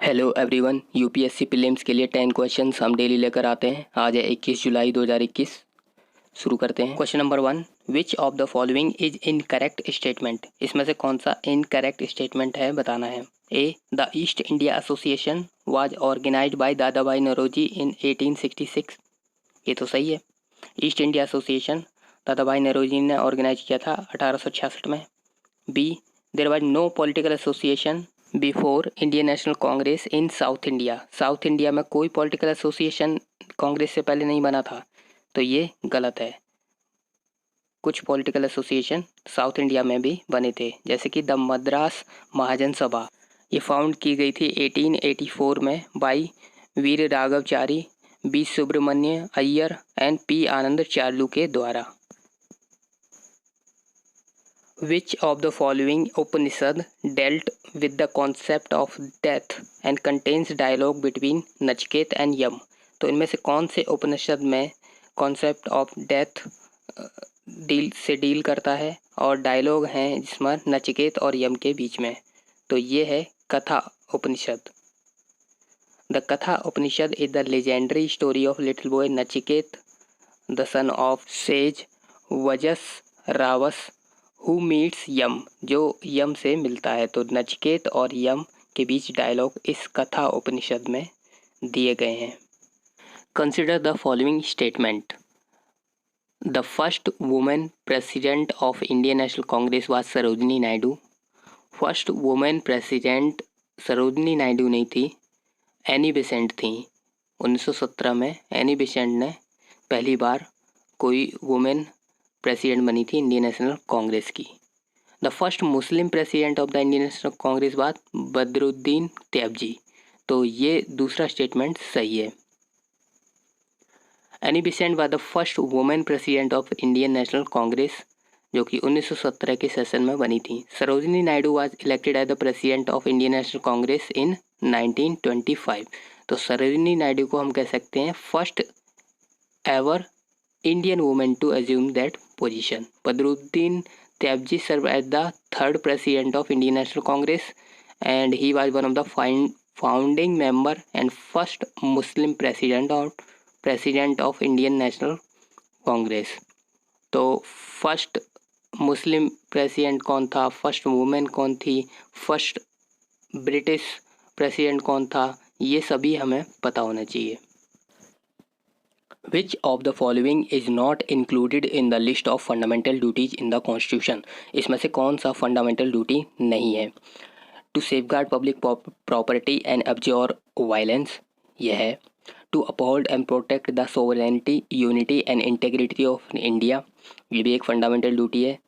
Hello everyone, UPSC prelims के लिए 10 questions हम डेली लेकर आते हैं। आज है 21 जुलाई 2021। शुरू करते हैं। Question number 1, which of the following is incorrect statement. इसमें से कौन सा इनकरेक्ट स्टेटमेंट है बताना है। A, the East India Association was organised by Dadabhai Naoroji इन 1866। ये तो सही है। ईस्ट इंडिया एसोसिएशन दादा भाई नौरोजी ने ऑर्गेनाइज किया था 1866 में। B, there was no political association before Indian National Congress in South India. South India में कोई पॉलिटिकल एसोसिएशन कांग्रेस से पहले नहीं बना था, तो ये गलत है। कुछ पॉलिटिकल एसोसिएशन साउथ इंडिया में भी बने थे, जैसे कि द मद्रास महाजन सभा। ये फाउंड की गई थी 1884 में by Vira Raghavachari, B Subramania Iyer and P Ananda Charlu के द्वारा। Which of the following Upanishad dealt with the concept of death and contains dialogue between Nachiket and यम। तो इनमें से कौन से उपनिषद में कॉन्सेप्ट ऑफ डेथ डील करता है और डायलॉग हैं जिसमें नचिकेत और यम के बीच में। तो ये है कथा Upanishad. The Katha Upanishad is the legendary story of little boy Nachiketa the son of sage Vajasravas who meets Yama, जो यम से मिलता है। तो नचिकेत और यम के बीच डायलॉग इस कथा उपनिषद में दिए गए हैं। Consider the following statement. The first women president of Indian National Congress was Sarojini Naidu. First women president Sarojini Naidu नहीं थी, एनी बेसेंट थी। 1917 में एनी बेसेंट ने पहली बार कोई वुमेन प्रेसिडेंट बनी थी इंडियन नेशनल कांग्रेस की। The first Muslim president of the Indian National Congress was Badruddin Tyabji. तो ये दूसरा स्टेटमेंट सही है। Annie Besant was the first women president of Indian National Congress, जो कि 1917 के सेशन में बनी थी। Sarojini Naidu was elected as the president of Indian National Congress in 1925। तो सरोजिनी नायडू को हम कह सकते हैं first ever Indian woman to assume that position. Badruddin Tyabji served as the third president of Indian National Congress and he was one of the founding member and first Muslim president of Indian National Congress. तो first Muslim president कौन था, first women कौन थी, first British president कौन था, ये सभी हमें पता होना चाहिए। Which of the following is not included in the list of fundamental duties in the Constitution? इसमें से कौन सा फंडामेंटल ड्यूटी नहीं है। To safeguard public property and abjure violence, यह है। To uphold and protect the sovereignty unity and integrity of India, ये भी एक फंडामेंटल ड्यूटी है।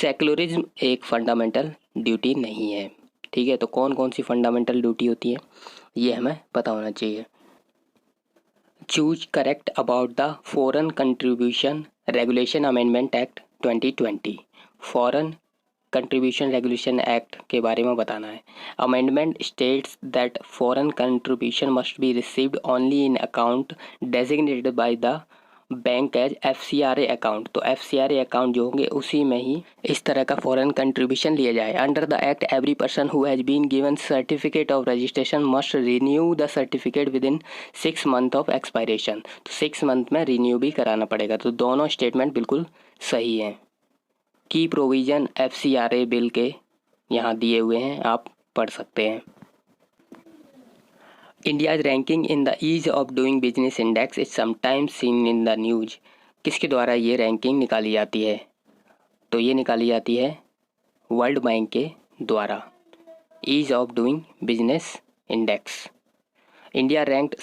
सेक्युलरिज्म एक फंडामेंटल ड्यूटी नहीं है। ठीक है, तो कौन कौन सी फंडामेंटल ड्यूटी होती है ये हमें पता होना चाहिए। Choose correct about the Foreign Contribution Regulation Amendment Act 2020। Foreign Contribution Regulation Act के बारे में बताना है। Amendment states that foreign contribution must be received only in account designated by the bank as FCRA account. तो FCRA account जो होंगे उसी में ही इस तरह का फॉरेन कंट्रीब्यूशन लिया जाए। Under the act every person who has been given certificate of registration must renew the certificate within 6 month of expiration. तो 6 मंथ में रिन्यू भी कराना पड़ेगा। तो दोनों स्टेटमेंट बिल्कुल सही हैं। की प्रोविज़न FCRA बिल के यहाँ दिए हुए हैं, आप पढ़ सकते हैं। India's ranking in the ease of doing business index is sometimes seen in the news। किसके द्वारा ये रैंकिंग निकाली जाती है? तो ये निकाली जाती है वर्ल्ड बैंक के द्वारा। Ease of doing business index. India ranked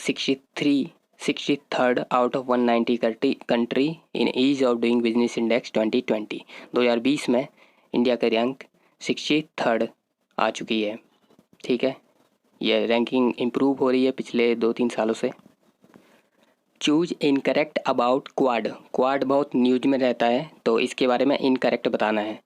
63rd out of 190 country in ease of doing business index 2020। 2020 में इंडिया का रैंक 63rd आ चुकी है। ठीक है, ये रैंकिंग इम्प्रूव हो रही है पिछले 2-3 सालों से। Choose incorrect about quad. Quad बहुत न्यूज में रहता है, तो इसके बारे में इनकरेक्ट बताना है।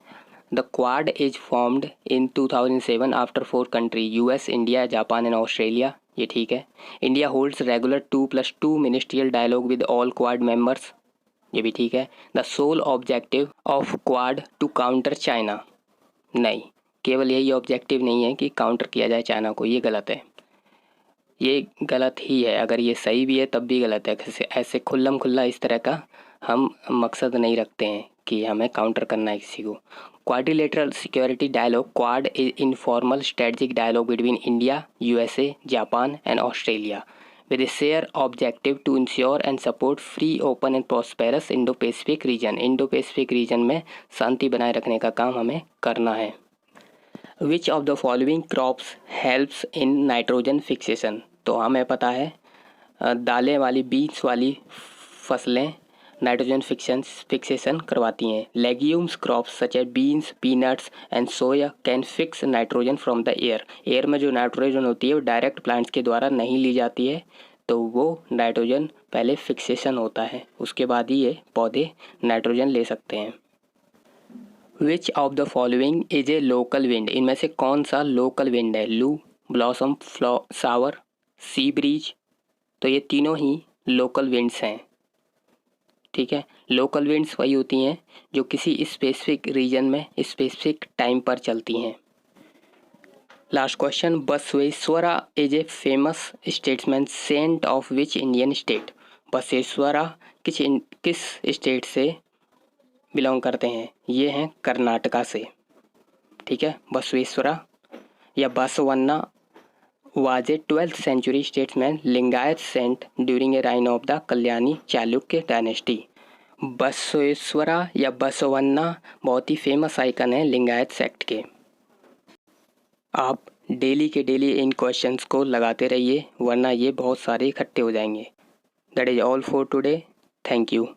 The Quad is formed in 2007 after 4 country US, India, Japan and Australia. ये ठीक है। India holds regular 2+2 ministerial dialogue with all Quad members, ये भी ठीक है। The sole objective of Quad to counter China, नहीं, केवल यही ऑब्जेक्टिव नहीं है कि काउंटर किया जाए चाइना को, ये गलत है। ये गलत ही है। अगर ये सही भी है तब भी गलत है। ऐसे खुल्लम खुल्ला इस तरह का हम मकसद नहीं रखते हैं कि हमें काउंटर करना है किसी को। Quadrilateral security dialogue, Quad is informal strategic dialogue between India, USA, Japan and Australia with a shared objective to ensure and support free, open and prosperous Indo-Pacific region। Indo-Pacific region में शांति बनाए रखने का काम हमें करना है। Which of the following crops helps in nitrogen fixation? तो हमें पता है दालें वाली, बीन्स वाली फसलें नाइट्रोजन फिक्सेशन करवाती हैं। Legumes crops such as beans, peanuts and soya can fix nitrogen from the air. Air में जो नाइट्रोजन होती है वो डायरेक्ट प्लांट्स के द्वारा नहीं ली जाती है, तो वो नाइट्रोजन पहले फिक्सेशन होता है, उसके बाद ही ये पौधे नाइट्रोजन ले सकते हैं। विच of the following is a local wind? इनमें से कौन सा लोकल विंड है? लू, ब्लॉसम, सावर, सी ब्रीज। तो ये तीनों ही लोकल विंड्स हैं। ठीक है, लोकल विंड्स वही होती हैं जो किसी स्पेसिफिक रीजन में स्पेसिफिक टाइम पर चलती हैं। Last question, Basaveshwara is a famous statesman saint of which Indian state? Basaveshwara किस स्टेट से बिलोंग करते हैं? ये हैं कर्नाटका से। ठीक है, बसवेश्वरा या Basavanna was a 12th century statesman, Lingayat saint during a reign of the Kalyani Chalukya dynasty. Basaveshwara या बसवन्ना बहुत ही फेमस आइकन है लिंगायत सेक्ट के। आप डेली के डेली इन क्वेश्चंस को लगाते रहिए, वरना ये बहुत सारे इकट्ठे हो जाएंगे। That is all for today. Thank you.